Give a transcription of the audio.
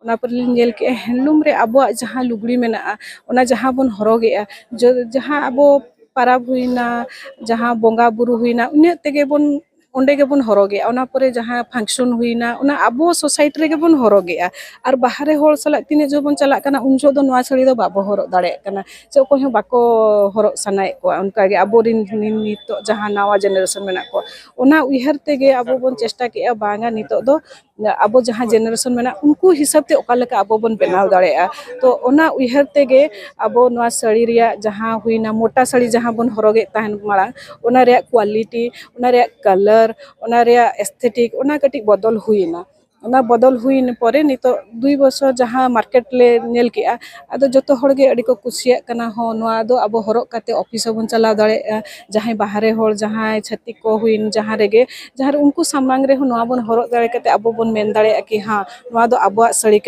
ᱚᱱᱟ ᱯᱚᱨᱮ ᱞᱤᱧ ᱧᱮᱞ ᱠᱮᱜᱼᱟ ᱦᱮᱱᱰᱞᱩᱢ ᱨᱮ ᱟᱵᱚᱣᱟᱜ ᱡᱟᱦᱟᱸ ᱞᱩᱜᱽᱲᱤ ᱢᱮᱱᱟᱜᱼᱟ ᱚᱱᱟ ᱡᱟᱦᱟᱸ ᱵᱚᱱ ᱦᱚᱨᱚᱜᱮᱜᱼᱟ ᱡᱟᱦᱟᱸ ᱟᱵᱚ ᱯᱟᱨᱟᱵᱽ ᱦᱩᱭᱱᱟ ᱡᱟᱦᱟᱸ ᱵᱚᱸᱜᱟ ᱵᱩᱨᱩ ᱦᱩᱭᱱᱟ ᱤᱱᱟᱹᱜ ᱛᱮᱜᱮ ᱵᱚᱱ ᱚᱸᱰᱮ ᱜᱮᱵᱚᱱ ᱦᱚᱨᱚᱜᱮᱜᱼᱟ ᱚᱱᱟ ᱯᱚᱨᱮ ᱡᱟᱦᱟᱸ ᱯᱷᱟᱝᱥᱚᱱ ᱦᱩᱭᱱᱟ ᱚᱱᱟ ᱟᱵᱚ ᱥᱳᱥᱟᱭᱴᱤ ᱨᱮᱜᱮ ᱵᱚᱱ ᱦᱚᱨᱚᱜᱮᱜᱼᱟ ᱟᱨ ᱵᱟᱦᱨᱮ ᱦᱚᱲ ᱥᱟᱞᱟᱜ ᱛᱤᱱᱟᱹᱜ ᱡᱚᱠᱷᱚᱱ ᱵᱚᱱ ᱪᱟᱞᱟᱜ ᱠᱟᱱᱟ ᱩᱱ ᱡᱚᱦᱚᱜ ᱫᱚ ᱱᱚᱣᱟ ᱥᱟᱹᱲᱤ ᱫᱚ ᱵᱟᱵᱚ ᱦᱚᱨᱚᱜ ᱫᱟᱲᱮᱭᱟᱜ ᱠᱟᱱᱟ ᱥᱮ ᱚᱠᱚᱭ ᱦᱚᱸ ᱵᱟᱠᱚ ᱦᱚᱨᱚᱜ ᱥᱟᱱᱟᱭᱮᱫ ᱠᱚᱣᱟ ᱚᱱᱠᱟᱜᱮ ᱟᱵᱚᱨᱮᱱ ᱱᱤᱛᱚᱜ ᱡᱟᱦᱟᱸ ᱱᱟᱣᱟ ᱡᱮᱱᱟᱨᱮᱥᱚᱱ ᱢᱮᱱᱟᱜ ᱠᱚᱣᱟ ᱚᱱᱟ ᱩᱭᱦᱟᱹᱨ ᱛᱮᱜᱮ ᱟᱵᱚ ᱵᱚᱱ ᱪᱮᱥᱴᱟ ᱠᱮᱜᱼᱟ ᱵᱟᱝᱟ ᱱᱤᱛᱚᱜ ᱫᱚ ᱟᱵᱚ ᱡᱟᱦᱟᱸ ᱡᱮᱱᱟᱨᱮᱥᱚᱱ ᱢᱮᱱᱟᱜ ᱩᱱᱠᱩ ᱦᱤᱥᱟᱹᱵ ᱛᱮ ᱚᱠᱟ ᱞᱮᱠᱟ ᱟᱵᱚ ᱵᱚᱱ ᱵᱮᱱᱟᱣ ᱫᱟᱲᱮᱭᱟᱜᱼᱟ ᱛᱚ ᱚᱱᱟ ᱩᱭᱦᱟᱹᱨ ᱛᱮᱜᱮ ᱟᱵᱚ ᱱᱚᱣᱟ ᱥᱟᱹᱲᱤ ᱨᱮᱭᱟᱜ ᱡᱟᱦᱟᱸ ᱦᱩᱭᱱᱟ ᱢᱚᱴᱟ ᱥᱟᱹᱲᱤ ᱡᱟᱦᱟᱸ ᱵᱚᱱ ᱦᱚᱨᱚᱜᱮᱫ ᱛᱟᱦᱮᱱ ᱢᱟᱲᱟᱝ ᱚᱱᱟ ᱨᱮᱭᱟᱜ ᱠᱳᱣᱟᱞᱤᱴᱤ ᱚᱱᱟ ᱨᱮᱭᱟᱜ ᱠᱟᱞᱟᱨ ᱚᱱᱟ ᱨᱮᱭᱟᱜ ᱮᱥᱛᱷᱮᱴᱤᱠ ᱚᱱᱟ ᱠᱟᱹᱴᱤᱡ ᱵᱚᱫᱚᱞ ᱦᱩᱭᱱᱟ ᱚᱱᱟ ᱵᱚᱫᱚᱞ ᱦᱩᱭᱱ ᱯᱚᱨᱮ ᱱᱤᱛᱚᱜ 2 বছর ᱡᱟᱦᱟᱸ ᱢᱟᱨᱠᱮᱴ ᱞᱮ ᱧᱮᱞ ᱠᱮᱜᱼᱟ ᱟᱫᱚ ᱡᱚᱛᱚ ᱦᱚᱲᱜᱮ ᱟᱹᱰᱤ ᱠᱚ ᱠᱩᱥᱤᱭᱟᱜ ᱠᱟᱱᱟ ᱦᱚᱸ ᱱᱚᱣᱟ ᱫᱚ ᱟᱵᱚ ᱦᱚᱨᱚᱜ ᱠᱟᱛᱮ ᱚᱯᱷᱤᱥ ᱦᱚᱸᱵᱚᱱ ᱪᱟᱞᱟᱣ ᱫᱟᱲᱮᱭᱟᱜᱼᱟ ᱡᱟᱦᱟᱸᱭ ᱵᱟᱦᱨᱮ ᱦᱚᱲ ᱡᱟᱦᱟᱸᱭ ᱪᱷᱟᱹᱛᱤᱠ ᱠᱚ ᱦᱩᱭᱮᱱ ᱡᱟᱦᱟᱸ ᱨᱮᱜᱮ ᱩᱱᱠᱩ ᱥᱟᱢᱟᱝ ᱨᱮᱦᱚᱸ ᱱᱚᱣᱟ ᱵᱚᱱ ᱦᱚᱨᱚᱜ ᱫᱟᱲᱮ ᱠᱟᱛᱮ ᱟᱵᱚ ᱵᱚᱱ ᱢᱮᱱ ᱫᱟᱲᱮᱭᱟᱜᱼᱟ ᱠᱤ ᱦᱟᱸ ᱱᱚᱣᱟ ᱫᱚ ᱟᱵᱚᱣᱟᱜ ᱥᱟᱹᱲᱤ